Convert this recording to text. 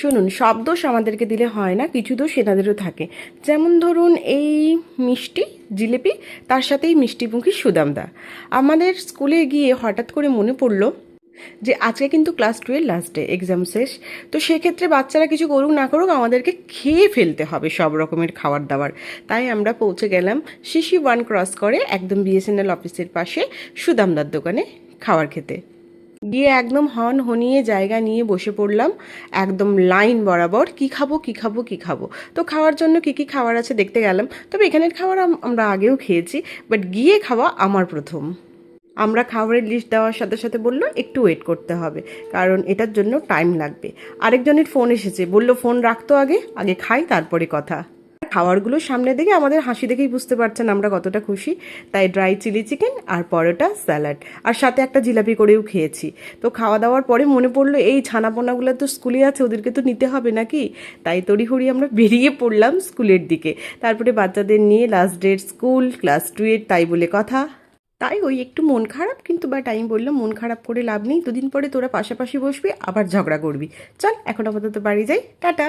শুনুন, সব দোষ আমাদেরকে দিলে হয় না, কিছু দোষ এনাদেরও থাকে। যেমন ধরুন এই মিষ্টি জিলিপি, তার সাথেই মিষ্টিমুখী সুদামদা। আমাদের স্কুলে গিয়ে হঠাৎ করে মনে পড়লো যে আজকে কিন্তু ক্লাস 2 এর লাস্ট ডে, এক্সাম শেষ। তো সেক্ষেত্রে বাচ্চারা কিছু করুক না করুক আমাদেরকে খেয়ে ফেলতে হবে সব রকমের খাবার দাবার। তাই আমরা পৌঁছে গেলাম সিসি 1 ক্রস করে একদম বিএসএনএল অফিসের পাশে সুদামদার দোকানে খাবার খেতে। গিয়ে একদম হন হনিয়ে জায়গা নিয়ে বসে পড়লাম, একদম লাইন বরাবর কি খাবো কি খাবো কি খাবো। তো খাওয়ার জন্য কি কি খাবার আছে দেখতে গেলাম। তবে এখানের খাবার আমরা আগেও খেয়েছি, বাট গিয়ে খাওয়া আমার প্রথম। আমরা খাবারের লিস্ট দেওয়ার সাথে সাথে বললো একটু ওয়েট করতে হবে, কারণ এটার জন্য টাইম লাগবে। আরেকজনের ফোন এসেছে, বললো ফোন রাখতো, আগে আগে খাই তারপরে কথা। খাবারগুলো সামনে দেখে আমাদের হাসি দেখেই বুঝতে পারছেন আমরা কতটা খুশি। তাই ড্রাই চিলি চিকেন আর পরোটা, স্যালাড, আর সাথে একটা জিলাপি করেও খেয়েছি। তো খাওয়া দাওয়ার পরে মনে পড়লো এই ছানাপোনাগুলো তো স্কুলে আছে, ওদেরকে তো নিতে হবে নাকি। তাই তড়িঘড়ি আমরা বেরিয়ে পড়লাম স্কুলের দিকে। তারপরে বাচ্চাদের নিয়ে লাস্ট ডেট স্কুল, ক্লাস 2 এর তাই বলে কথা। তাই ওই একটু মন খারাপ, কিন্তু বাট আমি বললাম মন খারাপ করে লাভ নেই, দুদিন পরে তোরা পাশাপাশি বসবি আবার ঝগড়া করবি। চল এখন আপাতত বাড়ি যাই, টাটা।